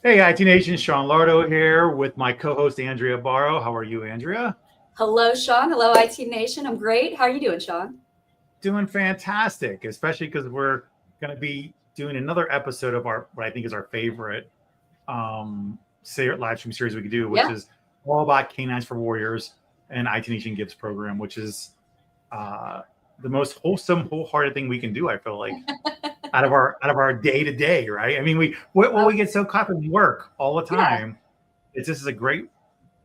Hey, IT Nation, Sean Lardo here with my co-host Andrea Barrow. How are you, Andrea? Hello, Sean. Hello, IT Nation. I'm great. How are you doing, Sean? Doing fantastic, especially because we're going to be doing another episode of our what I think is our favorite live stream series we could do, which Yeah, is all about K9s For Warriors and IT Nation Gives program, which is uh, the most wholesome, wholehearted thing we can do. I feel like out of our day to day, right? I mean, we oh, get so caught in work all the yeah, time. This is a great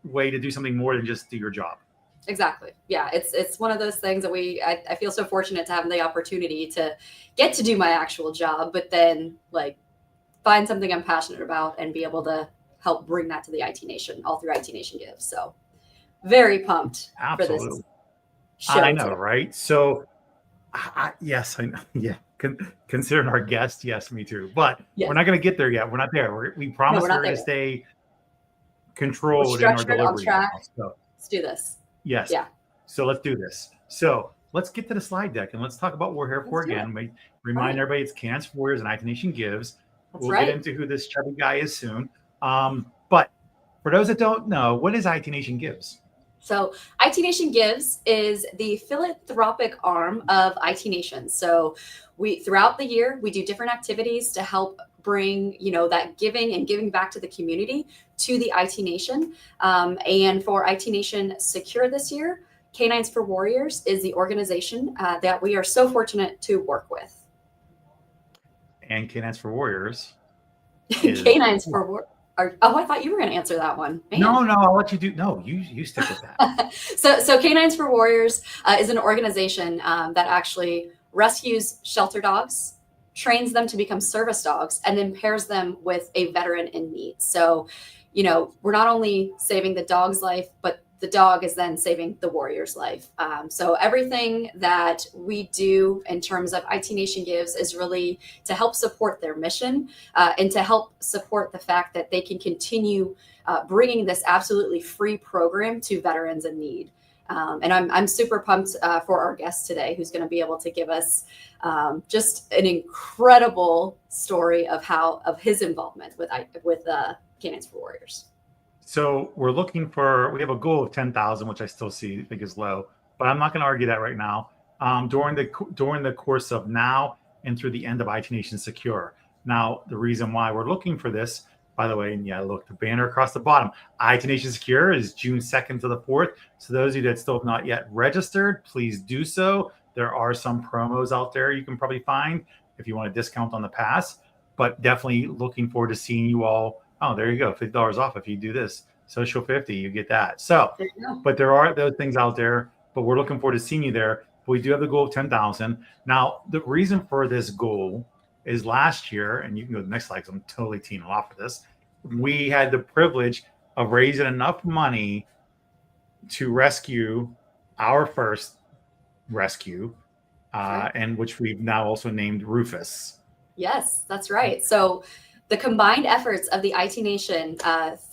way to do something more than just do your job. exactly. Yeah, it's one of those things that I feel so fortunate to have the opportunity to get to do my actual job, but then like find something I'm passionate about and be able to help bring that to the IT Nation, all through IT Nation Gives. So very pumped for this Absolutely. I show know, today. right? So, yes, I know. Yeah. Considering our guest, yes, me too. But we're Yes. not going to get there yet. We're not there. We No, we're promise not we're there going to yet. stay We're controlled in our structured on delivery track. now. So, Let's do this. yes. Yeah, So, let's do this. So, let's get to the slide deck and let's talk about what we're here let's for do it. again. We All remind right. everybody it's Cans for Warriors and IT Nation Gives. That's We'll get right. into who this chubby guy is soon. But for those that don't know, what is IT Nation Gives? So, IT Nation Gives is the philanthropic arm of IT Nation. So, we throughout the year we do different activities to help bring that giving and giving back to the community to the IT Nation. And for IT Nation Secure this year, K9s For Warriors is the organization that we are so fortunate to work with. And K9s for Warriors is K9s for War. Oh, I thought you were going to answer that one, man. no, I'll let you do. No, you stick with that. So K9s for Warriors is an organization that actually rescues shelter dogs, trains them to become service dogs, and then pairs them with a veteran in need. So, we're not only saving the dog's life, but the dog is then saving the warrior's life. So everything that we do in terms of IT Nation Gives is really to help support their mission and to help support the fact that they can continue bringing this absolutely free program to veterans in need. And I'm super pumped for our guest today, who's going to be able to give us just an incredible story of his involvement with K9s For Warriors. So we have a goal of 10,000, which I still think is low, but I'm not going to argue that right now. During the course of now and through the end of IT Nation Secure. Now, the reason why we're looking for this, by the way, and yeah, look, the banner across the bottom, IT Nation Secure is June 2nd to the 4th. So those of you that still have not yet registered, please do so. There are some promos out there you can probably find if you want a discount on the pass, but definitely looking forward to seeing you all. Oh, there you go, $50 off if you do this. Social 50, you get that. So, There you go. but there are those things out there, but we're looking forward to seeing you there. But we do have the goal of 10,000. Now, the reason for this goal is last year, and you can go to the next slide because I'm totally teeing off for this. We had the privilege of raising enough money to rescue our first rescue, That's right. and which we've now also named Rufus. Yes, that's right. So the combined efforts of the IT Nation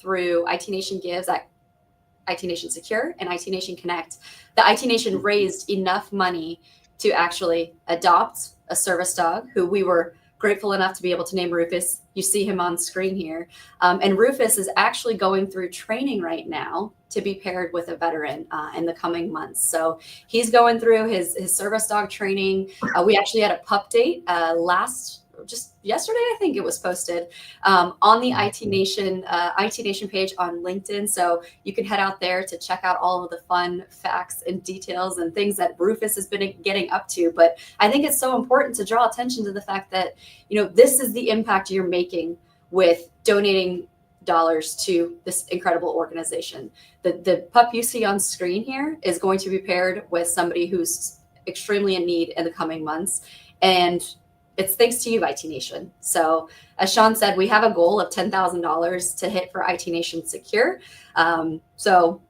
through IT Nation Gives, IT Nation Secure, and IT Nation Connect, the IT Nation raised enough money to actually adopt a service dog who we were grateful enough to be able to name Rufus. You see him on screen here. And Rufus is actually going through training right now to be paired with a veteran in the coming months. So he's going through his service dog training. We actually had a pup date just yesterday, I think it was posted on the IT Nation page on LinkedIn. So you can head out there to check out all of the fun facts and details and things that Rufus has been getting up to. But I think it's so important to draw attention to the fact that this is the impact you're making with donating dollars to this incredible organization. The pup you see on screen here is going to be paired with somebody who's extremely in need in the coming months. And it's thanks to you, IT Nation. So, as Sean said, we have a goal of $10,000 to hit for IT Nation Secure. So,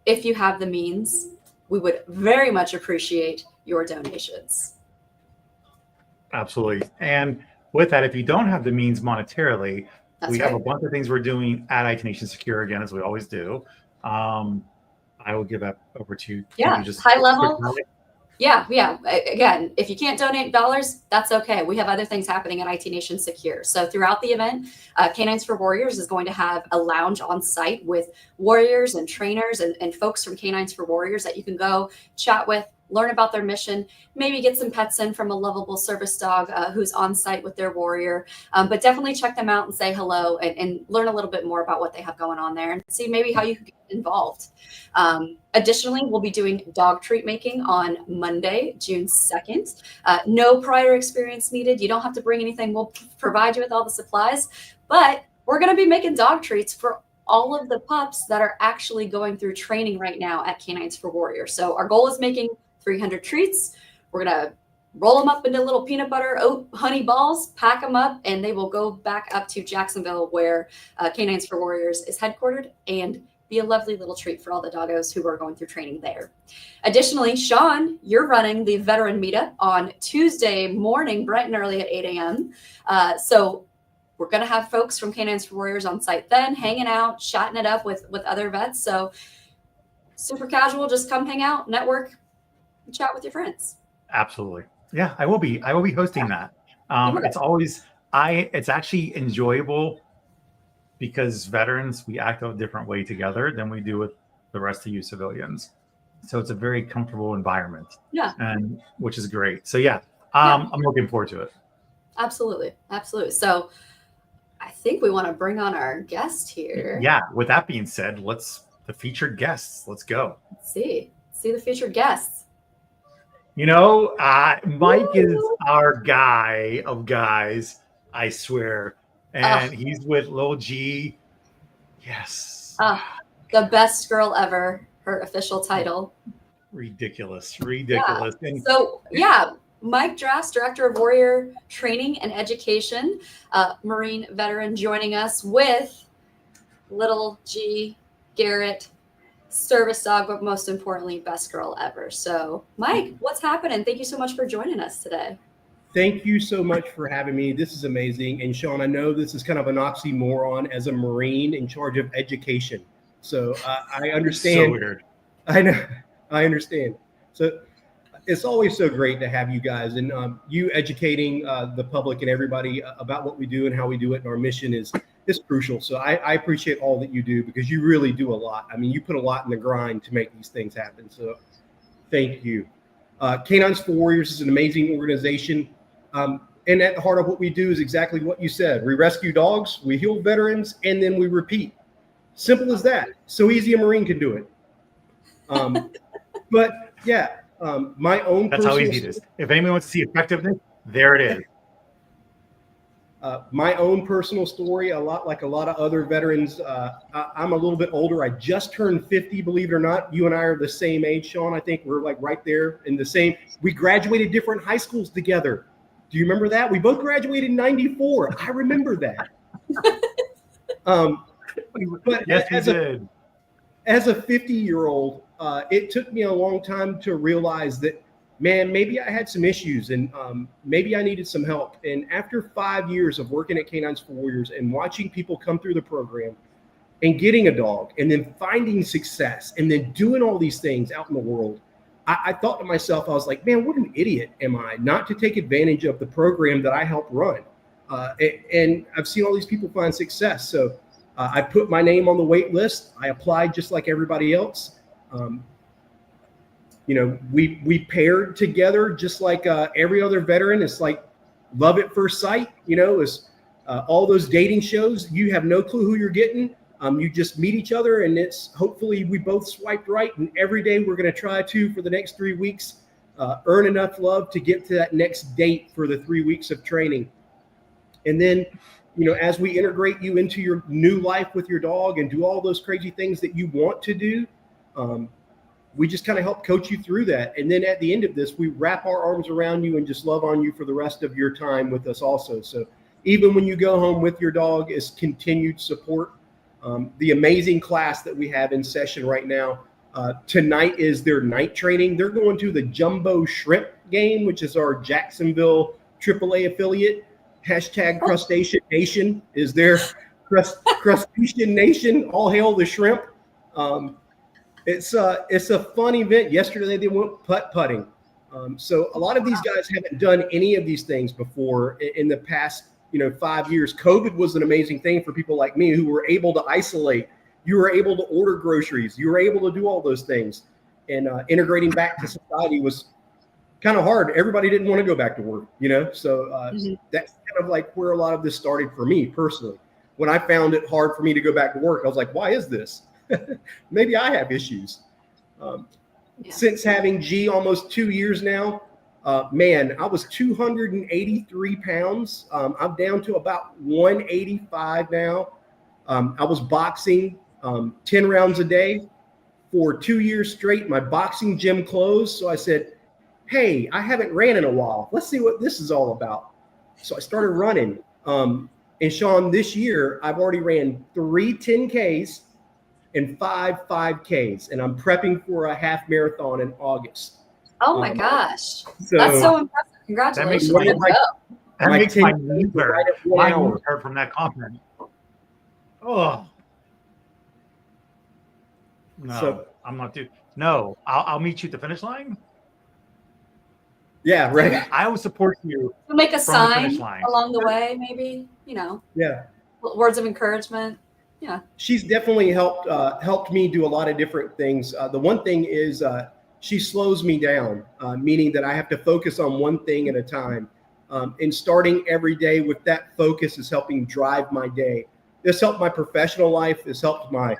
if you have the means, we would very much appreciate your donations. Absolutely. And with that, if you don't have the means monetarily, we That's have a right. bunch of things we're doing at IT Nation Secure again, as we always do. I will give that over to you. Can you Yeah, just high quick level. highlight? Yeah. Again, if you can't donate dollars, that's okay. We have other things happening at IT Nation Secure. So throughout the event, K9s For Warriors is going to have a lounge on site with warriors and trainers and folks from K9s For Warriors that you can go chat with, learn about their mission, maybe get some pets in from a lovable service dog who's on site with their warrior. But definitely check them out and say hello and learn a little bit more about what they have going on there and see maybe how you can get involved. Additionally, we'll be doing dog treat making on Monday, June 2nd. No prior experience needed. You don't have to bring anything. We'll provide you with all the supplies, but we're going to be making dog treats for all of the pups that are actually going through training right now at K9s For Warriors. So our goal is making 300 treats. We're going to roll them up into little peanut butter, oat, honey balls, pack them up, and they will go back up to Jacksonville where K9s For Warriors is headquartered and be a lovely little treat for all the doggos who are going through training there. Additionally, Sean, you're running the veteran meetup on Tuesday morning, bright and early at 8 a.m. So we're going to have folks from K9s For Warriors on site then, hanging out, chatting it up with other vets. So super casual, just come hang out, network, and chat with your friends. Absolutely. Yeah, I will be hosting that. It's actually enjoyable because veterans, we act a different way together than we do with the rest of you civilians. So it's a very comfortable environment. Yeah. And which is great. So yeah, I'm looking forward to it. Absolutely. So I think we want to bring on our guest here. Yeah. With that being said, the featured guests. Let's go. Let's see the featured guests. Mike is our guy of guys, I swear. And he's with Lil G. Yes. The best girl ever, her official title. Ridiculous. Yeah. And Mike Drafts, Director of Warrior Training and Education, Marine veteran, joining us with Little G, Garrett, service dog, but most importantly, best girl ever. So, Mike, what's happening? Thank you so much for joining us today. Thank you so much for having me. This is amazing. And Sean, I know this is kind of an oxymoron as a Marine in charge of education. So I understand. So weird. I know. I understand. So it's always so great to have you guys and you educating the public and everybody about what we do and how we do it. And our mission is crucial. So I appreciate all that you do because you really do a lot. I mean, you put a lot in the grind to make these things happen. So thank you. K9s For Warriors is an amazing organization. And at the heart of what we do is exactly what you said. We rescue dogs, we heal veterans, and then we repeat. Simple as that. So easy a Marine can do it. But yeah, my own. That's how easy it is. If anyone wants to see effectiveness, there it is. My own personal story, a lot like a lot of other veterans. I'm a little bit older. I just turned 50, believe it or not. You and I are the same age, Sean. I think we're like right there in the same. We graduated different high schools together. Do you remember that? We both graduated in '94. I remember that. But yes, we did. As a 50-year-old, it took me a long time to realize that, man, maybe I had some issues and maybe I needed some help. And after 5 years of working at K9s For Warriors and watching people come through the program and getting a dog and then finding success and then doing all these things out in the world, I thought to myself, I was like, man, what an idiot am I not to take advantage of the program that I helped run. And I've seen all these people find success. So I put my name on the wait list. I applied just like everybody else. We paired together just like every other veteran. It's like love at first sight, is all those dating shows. You have no clue who you're getting. You just meet each other and it's hopefully we both swiped right. And every day we're going to try to, for the next 3 weeks, earn enough love to get to that next date for the 3 weeks of training. And then, as we integrate you into your new life with your dog and do all those crazy things that you want to do, we just kind of help coach you through that. And then at the end of this, we wrap our arms around you and just love on you for the rest of your time with us also. So even when you go home with your dog is continued support. The amazing class that we have in session right now. Tonight is their night training. They're going to the Jumbo Shrimp game, which is our Jacksonville AAA affiliate. Hashtag Crustacean Nation is their Crustacean Nation. All hail the shrimp. It's a fun event. Yesterday they went putt-putting. So a lot of these guys haven't done any of these things before in the past, 5 years. COVID was an amazing thing for people like me who were able to isolate. You were able to order groceries. You were able to do all those things. And integrating back to society was kind of hard. Everybody didn't want to go back to work, So that's kind of like where a lot of this started for me personally. When I found it hard for me to go back to work, I was like, why is this? Maybe I have issues. Since having G almost 2 years now, man, I was 283 pounds. I'm down to about 185 now. I was boxing 10 rounds a day for 2 years straight. My boxing gym closed. So I said, hey, I haven't ran in a while. Let's see what this is all about. So I started running. And Sean, this year, I've already ran 3 10Ks and 5 5Ks. And I'm prepping for a half marathon in August. Oh my gosh. So That's so impressive. Congratulations. That makes my knees hurt. right at 1 My hour. knees hurt from that comment. Oh. No, So- I'm not doing. No, I'll meet you at the finish line. Yeah, right. I will support you. You'll make a From the finish sign line. along the way, maybe, Yeah. words of encouragement. She's definitely helped me do a lot of different things. The one thing is she slows me down, meaning that I have to focus on one thing at a time. And starting every day with that focus is helping drive my day. This helped my professional life. This helped my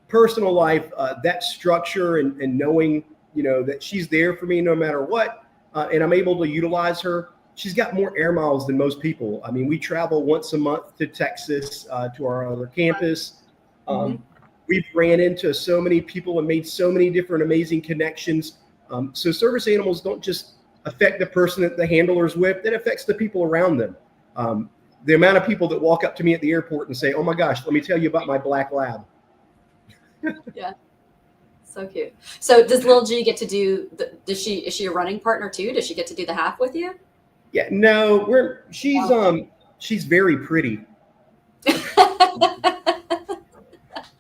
personal life. That structure and knowing, that she's there for me no matter what. And I'm able to utilize her. She's got more air miles than most people. I mean, we travel once a month to Texas, to our other campus. We've ran into so many people and made so many different amazing connections. So service animals don't just affect the person that the handler's with, it affects the people around them. The amount of people that walk up to me at the airport and say, oh my gosh, let me tell you about my black lab. Yeah. So cute. So does little G get to do is she a running partner too? Does she get to do the half with you? Yeah, no, she's very pretty.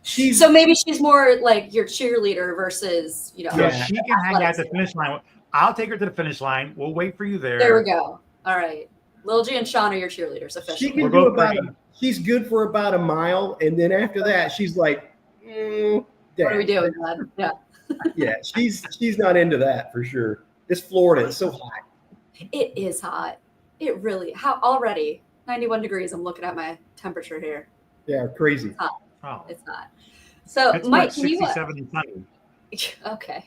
So maybe she's more like your cheerleader versus, Yeah, she can hang out at the finish line. I'll take her to the finish line. We'll wait for you there. There we go. All right. Lil G and Sean are your cheerleaders officially. She can do she's good for about a mile, and then after that, she's like, what are we doing, bud? Yeah. Yeah, she's not into that for sure. It's Florida. It's so hot. It is hot. It really already 91 degrees. I'm looking at my temperature here. Yeah, crazy. It's hot. Oh. It's not. So It's Mike, like can you 67 sunny. okay.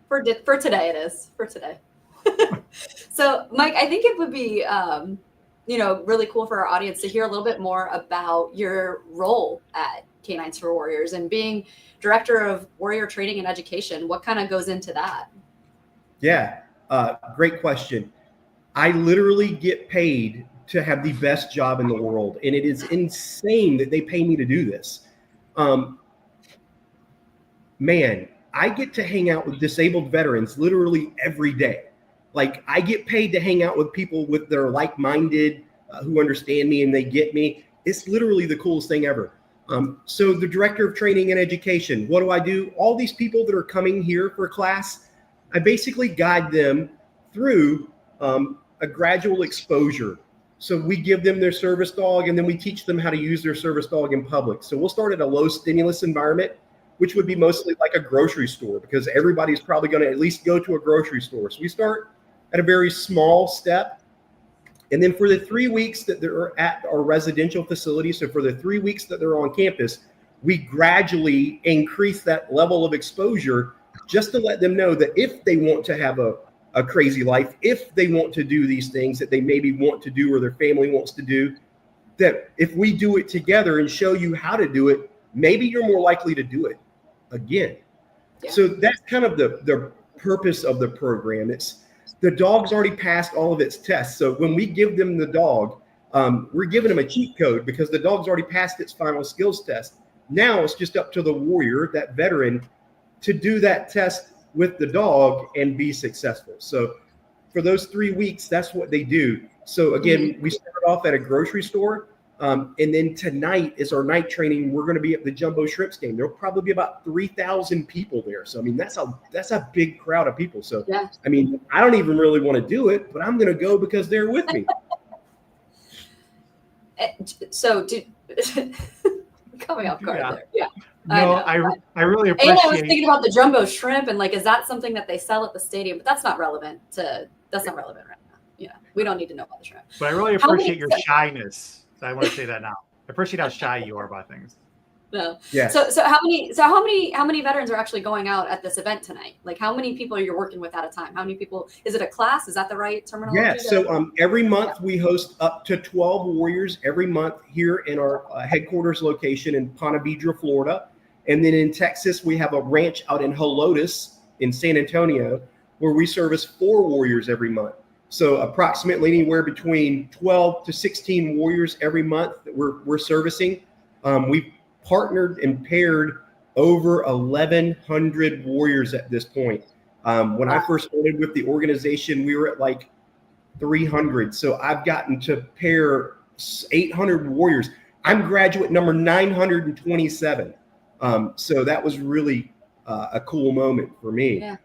For today it is. For today. So Mike, I think it would be really cool for our audience to hear a little bit more about your role at K9s For Warriors and being director of warrior training and education. What kind of goes into that? Yeah, great question. I literally get paid to have the best job in the world, and it is insane that they pay me to do this. Man, I get to hang out with disabled veterans literally every day. Like, I get paid to hang out with people that are like-minded, who understand me and they get me. It's literally the coolest thing ever. So the director of training and education, what do? All these people that are coming here for class, I basically guide them through a gradual exposure. So we give them their service dog, and then we teach them how to use their service dog in public. So we'll start at a low stimulus environment, which would be mostly like a grocery store, because everybody's probably going to at least go to a grocery store. So we start at a very small step. And then for the 3 weeks that they're at our residential facility, so for the 3 weeks that they're on campus, we gradually increase that level of exposure just to let them know that if they want to have a crazy life, if they want to do these things that they maybe want to do or their family wants to do, that if we do it together and show you how to do it, maybe you're more likely to do it again. Yeah. So that's kind of the purpose of the program. It's the dog's already passed all of its tests. So when we give them the dog, we're giving them a cheat code because the dog's already passed its final skills test. Now it's just up to the warrior, that veteran, to do that test with the dog and be successful. So for those 3 weeks, that's what they do. So again, we start off at a grocery store. And then tonight is our night training. We're going to be at the Jumbo Shrimps game. There'll probably be about 3,000 people there. So, I mean, that's a big crowd of people. So, Yeah. I mean, I don't even really want to do it, but I'm going to go because they're with me. So, coming off guard Yeah. there. Yeah. No, I really appreciate. And I was thinking about the jumbo shrimp and like, is that something that they sell at the stadium? But that's not relevant right now. Yeah, we don't need to know about the shrimp. But I really appreciate your shyness. So I want to say that now. I appreciate how shy you are about things. No. Yeah. So how many veterans are actually going out at this event tonight? Like how many people are you working with at a time? How many people? Is it a class? Is that the right terminology? Yeah. So every month we host up to 12 warriors every month here in our headquarters location in Ponte Vedra, Florida. And then in Texas, we have a ranch out in Helotes in San Antonio where we service 4 warriors every month. So approximately anywhere between 12 to 16 warriors every month that we're servicing. We've partnered and paired over 1,100 warriors at this point. When I first started with the organization, we were at like 300. So I've gotten to pair 800 warriors. I'm graduate number 927. So that was really a cool moment for me.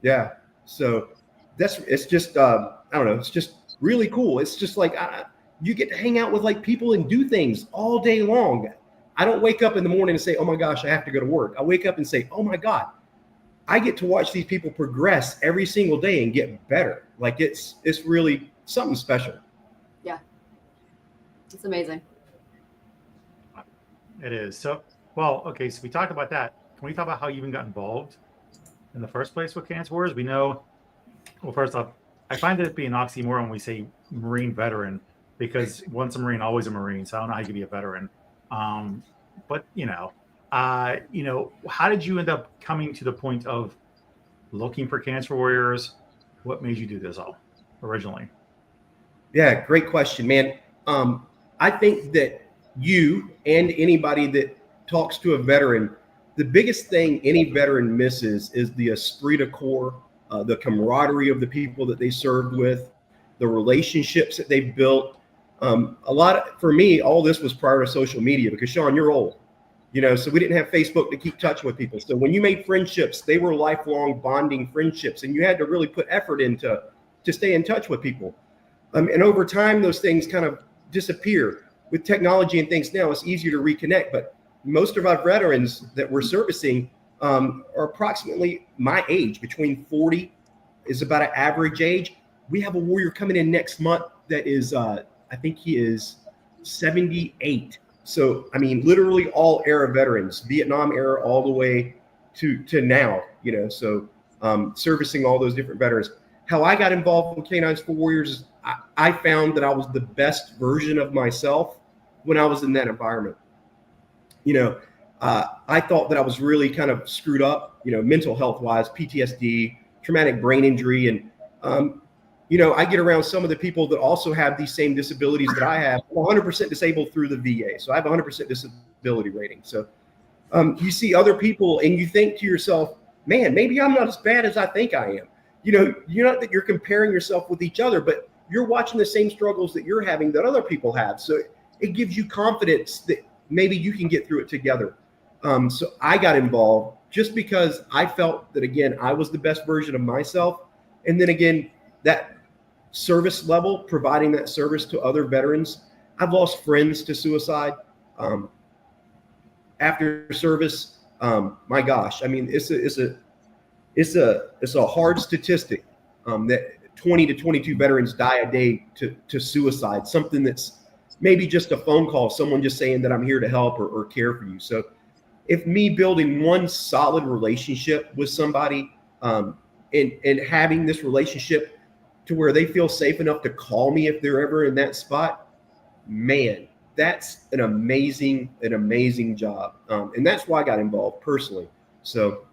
Yeah. So it's just, I don't know. It's just really cool. It's just like, you get to hang out with like people and do things all day long. I don't wake up in the morning and say, oh my gosh, I have to go to work. I wake up and say, oh my God, I get to watch these people progress every single day and get better. Like it's really something special. Yeah. It's amazing. It is. So, well, okay. So we talked about that. Can we talk about how you even got involved in the first place with K9s For Warriors? We know, well, first off, I find it to be an oxymoron when we say Marine veteran, because once a Marine, always a Marine. So I don't know how you can be a veteran. But how did you end up coming to the point of looking for K9s For Warriors? What made you do this all originally? Yeah, great question, man. I think that you and anybody that talks to a veteran, the biggest thing any veteran misses is the esprit de corps, the camaraderie of the people that they served with, the relationships that they built. For me, all this was prior to social media because Sean, you're old, so we didn't have Facebook to keep touch with people. So when you made friendships, they were lifelong bonding friendships, and you had to really put effort into to stay in touch with people. And over time, those things kind of disappear. With technology and things now, it's easier to reconnect. But most of our veterans that we're servicing are approximately my age, between 40 is about an average age. We have a warrior coming in next month that is, I think he is 78. So, I mean, literally all era veterans, Vietnam era all the way to now, so servicing all those different veterans. How I got involved with K9s For Warriors is I found that I was the best version of myself when I was in that environment. I thought that I was really kind of screwed up, mental health wise, PTSD, traumatic brain injury. And, I get around some of the people that also have these same disabilities that I have. I'm 100% disabled through the VA. So I have 100% disability rating. So you see other people and you think to yourself, man, maybe I'm not as bad as I think I am. You're not that you're comparing yourself with each other, but you're watching the same struggles that you're having that other people have. So it gives you confidence that maybe you can get through it together. So I got involved just because I felt that, again, I was the best version of myself. And then again, that service level, providing that service to other veterans. I've lost friends to suicide after service. My gosh, I mean, it's a hard statistic that 20 to 22 veterans die a day to suicide, something that's maybe just a phone call, someone just saying that I'm here to help or care for you. So if me building one solid relationship with somebody and having this relationship to where they feel safe enough to call me if they're ever in that spot, man, that's an amazing job. And that's why I got involved personally. So.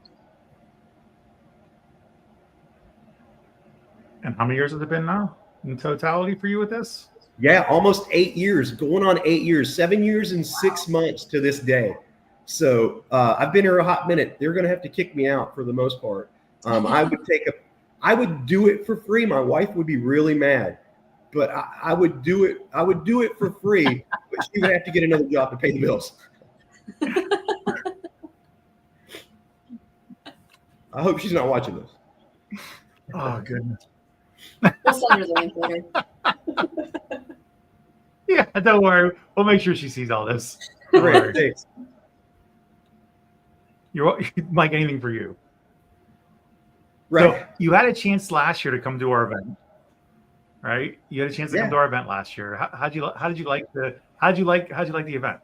And how many years has it been now in totality for you with this? Yeah, almost 8 years, going on 8 years, 7 years and 6 months to this day. So I've been here a hot minute. They're going to have to kick me out for the most part. I would do it for free. My wife would be really mad. but I would do it. I would do it for free, but she would have to get another job to pay the bills. I hope she's not watching this. Oh goodness. We'll send her the link later. Yeah, don't worry. We'll make sure she sees all this. Don't Great, worry. thanks. You're Mike. Anything for you? Right. So you had a chance last year to come to our event, right? You had a chance to come to our event last year. How did you like the event?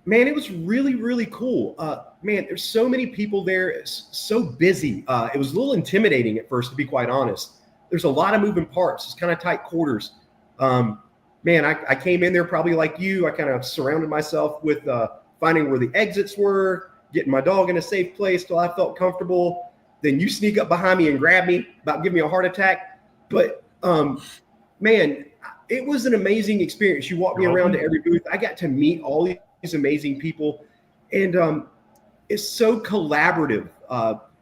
Man, it was really, really cool. Man, there's so many people there. It's so busy. It was a little intimidating at first, to be quite honest. There's a lot of moving parts. It's kind of tight quarters. Man, I came in there probably like you. I kind of surrounded myself with finding where the exits were, getting my dog in a safe place till I felt comfortable. Then you sneak up behind me and grab me, about give me a heart attack. But man, it was an amazing experience. You walked me around to every booth. I got to meet all these amazing people, and it's so collaborative.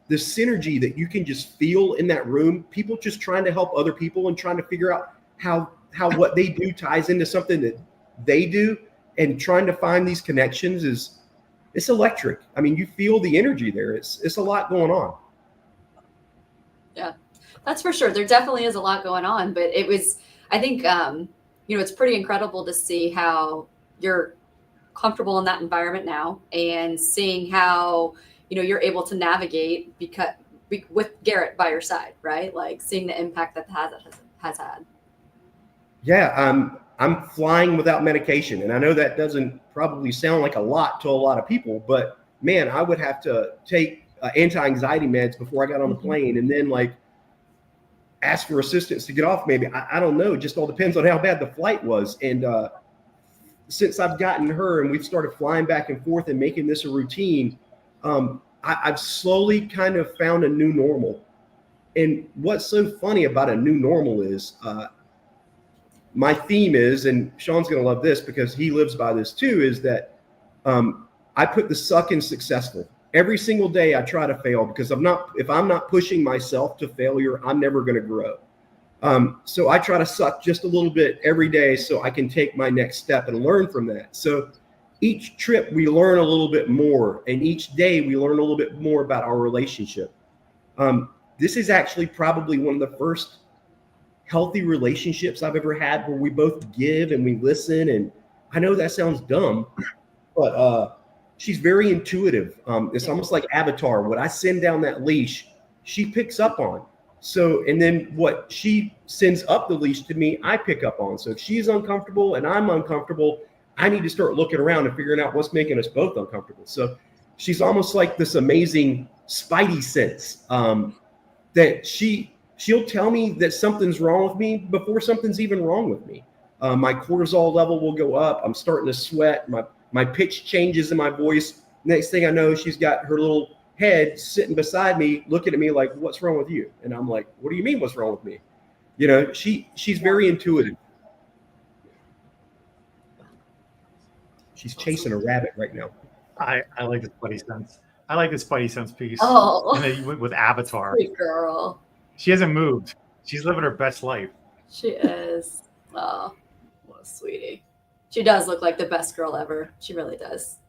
The synergy that you can just feel in that room, people just trying to help other people and trying to figure out how what they do ties into something that they do, and trying to find these connections it's electric. I mean, you feel the energy there. It's a lot going on. Yeah, that's for sure. There definitely is a lot going on, but I think, it's pretty incredible to see how you're comfortable in that environment now, and seeing how, you're able to navigate with Garrett by your side, right? Like seeing the impact that has had. Yeah, I'm flying without medication, and I know that doesn't probably sound like a lot to a lot of people, but man, I would have to take anti-anxiety meds before I got on the plane, and then like ask for assistance to get off. Maybe I don't know. Just all depends on how bad the flight was. And since I've gotten her and we've started flying back and forth and making this a routine, I've slowly kind of found a new normal. And what's so funny about a new normal is my theme is, and Sean's going to love this because he lives by this too, is that I put the suck in successful. Every single day I try to fail, because if I'm not pushing myself to failure, I'm never going to grow. So I try to suck just a little bit every day so I can take my next step and learn from that. So each trip we learn a little bit more, and each day we learn a little bit more about our relationship. This is actually probably one of the first healthy relationships I've ever had, where we both give and we listen. And I know that sounds dumb, but she's very intuitive. It's almost like Avatar. What I send down that leash, she picks up on. So, and then what she sends up the leash to me, I pick up on. So if she's uncomfortable and I'm uncomfortable, I need to start looking around and figuring out what's making us both uncomfortable. So she's almost like this amazing spidey sense that she'll tell me that something's wrong with me before something's even wrong with me. My cortisol level will go up. I'm starting to sweat. My pitch changes in my voice. Next thing I know, she's got her little head sitting beside me, looking at me like, "What's wrong with you?" And I'm like, "What do you mean, what's wrong with me?" She's very intuitive. She's chasing a rabbit right now. I like the Spidey sense. I like the Spidey sense piece. Oh, And then you went with Avatar. sweet girl. She hasn't moved. She's living her best life. She is. Oh, what a sweetie. She does look like the best girl ever. She really does.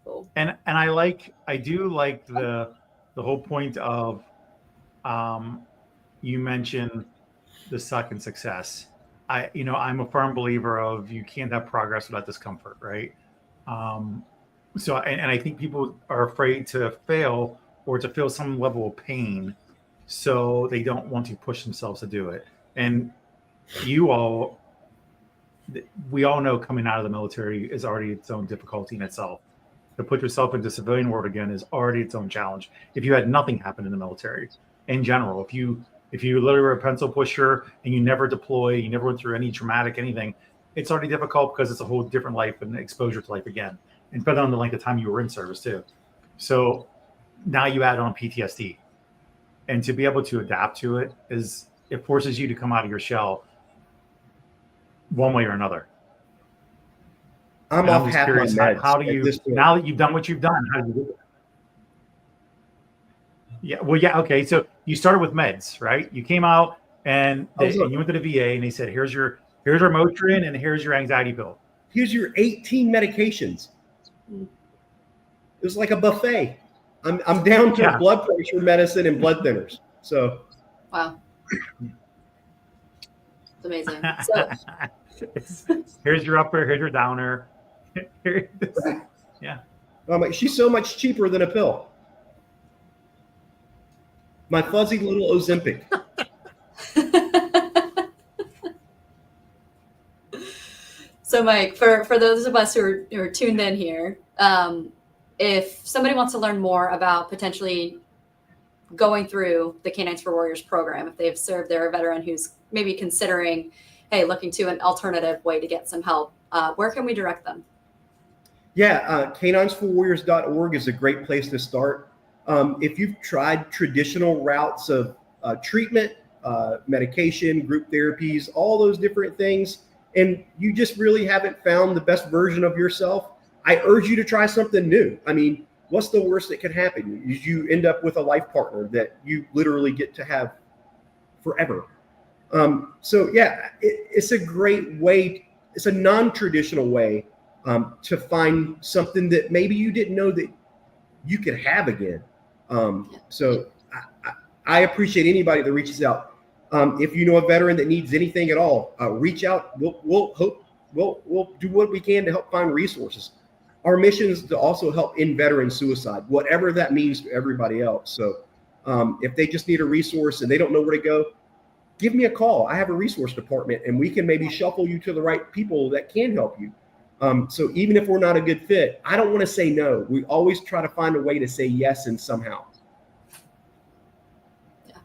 Cool. And I do like the whole point of you mentioned the suck and success. I'm a firm believer of you can't have progress without discomfort, right? So I think people are afraid to fail or to feel some level of pain, so they don't want to push themselves to do it. And we all know coming out of the military is already its own difficulty in itself. To put yourself into civilian world again is already its own challenge. If you had nothing happen in the military in general, if you literally were a pencil pusher and you never deploy, you never went through any traumatic anything, it's already difficult because it's a whole different life and exposure to life again. And depending on the length of time you were in service too. So now you add on PTSD. And to be able to adapt to it it forces you to come out of your shell one way or another. I'm off half my meds. How do you, now that you've done what you've done, how do you do it? Yeah, well, yeah, okay. So you started with meds, right? You came out and I was and you went to the VA and they said, here's your Motrin and here's your anxiety pill. Here's your 18 medications. It was like a buffet. I'm down to blood pressure medicine and blood thinners. So wow, it's amazing. So here's your upper, here's your downer. Yeah. I'm like, she's so much cheaper than a pill. My fuzzy little Ozempic. So, Mike, for those of us who are tuned in here, if somebody wants to learn more about potentially going through the K9s For Warriors program, if they've served, they're a veteran who's maybe considering, hey, looking to an alternative way to get some help, where can we direct them? Yeah, K9sforwarriors.org is a great place to start. If you've tried traditional routes of treatment, medication, group therapies, all those different things, and you just really haven't found the best version of yourself, I urge you to try something new. I mean, what's the worst that could happen? You end up with a life partner that you literally get to have forever. So yeah, it's a great way. It's a non-traditional way to find something that maybe you didn't know that you could have again. So I appreciate anybody that reaches out. If you know a veteran that needs anything at all, reach out. We'll do what we can to help find resources. Our mission is to also help end veteran suicide, whatever that means to everybody else. So if they just need a resource and they don't know where to go, give me a call. I have a resource department, and we can maybe shuffle you to the right people that can help you. So even if we're not a good fit, I don't want to say no. We always try to find a way to say yes and somehow. Yeah,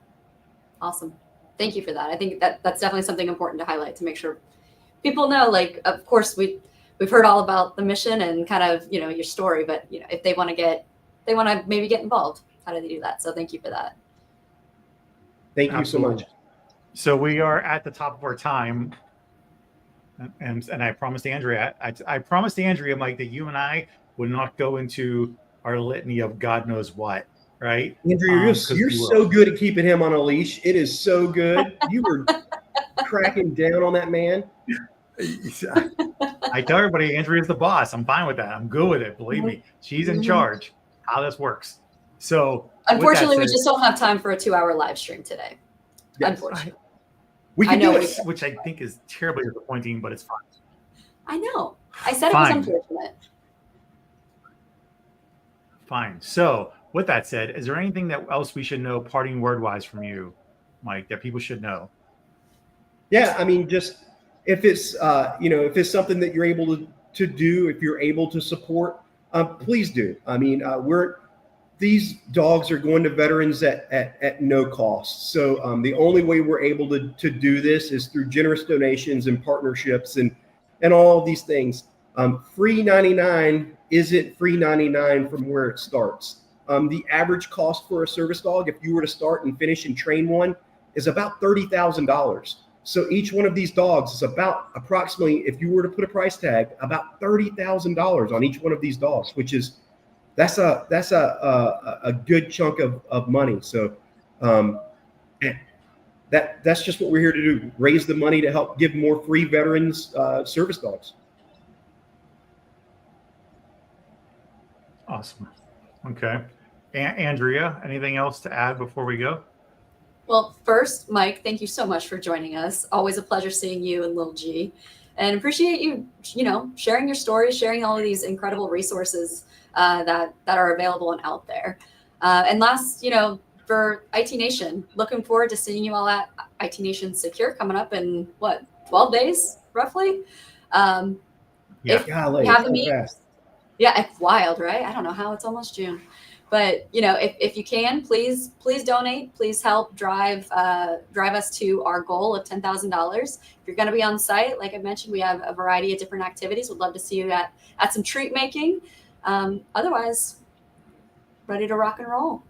awesome. Thank you for that. I think that's definitely something important to highlight to make sure people know. Like, of course, we've heard all about the mission and kind of your story, but if they want to maybe get involved, how do they do that? So thank you for that. Thank you so much. So we are at the top of our time. And I promised Andrea, Mike, that you and I would not go into our litany of God knows what, right? Andrea, you're so good at keeping him on a leash. It is so good. You were cracking down on that man. I tell everybody, Andrea's the boss. I'm fine with that. I'm good with it. Believe me, she's in charge. How this works. So unfortunately, we just don't have time for a 2-hour live stream today. Yes. Unfortunately. We can do it. Which I think is terribly disappointing, but it's fine. I know. I said it was unfortunate. Fine. So with that said, is there anything else we should know, parting word-wise from you, Mike, that people should know? Yeah, I mean, just if it's if it's something that you're able to do, if you're able to support, please do. I mean, these dogs are going to veterans at no cost. So the only way we're able to do this is through generous donations and partnerships and all of these things. Free 99 isn't free 99 from where it starts. The average cost for a service dog, if you were to start and finish and train one, is about $30,000. So each one of these dogs is about approximately, if you were to put a price tag, about $30,000 on each one of these dogs, which is that's a good chunk of money. So that's just what we're here to do: raise the money to help give more free veterans service dogs. Awesome. Okay, Andrea, anything else to add before we go? Well, first, Mike, thank you so much for joining us. Always a pleasure seeing you and Lil G, and appreciate you, sharing your story, sharing all of these incredible resources that are available and out there. And last, for IT Nation, looking forward to seeing you all at IT Nation Secure coming up in 12 days, roughly. Yeah, if you have the means, it's wild, right? I don't know how it's almost June. But if you can, please donate. Please help drive us to our goal of $10,000. If you're going to be on site, like I mentioned, we have a variety of different activities. We'd love to see you at some treat making. Otherwise, ready to rock and roll.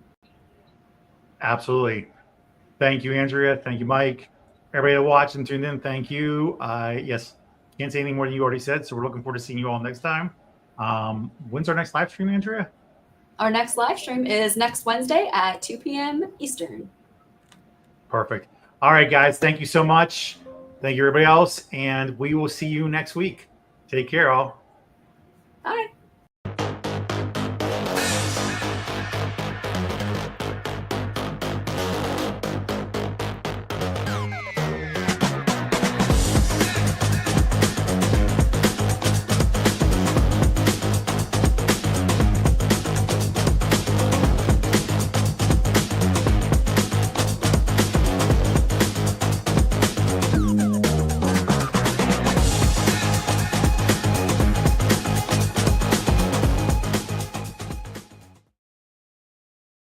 Absolutely. Thank you, Andrea. Thank you, Mike. Everybody that watched and tuned in, thank you. Yes, can't say anything more than you already said. So we're looking forward to seeing you all next time. When's our next live stream, Andrea? Our next live stream is next Wednesday at 2 p.m. Eastern. Perfect. All right, guys. Thank you so much. Thank you, everybody else. And we will see you next week. Take care, all.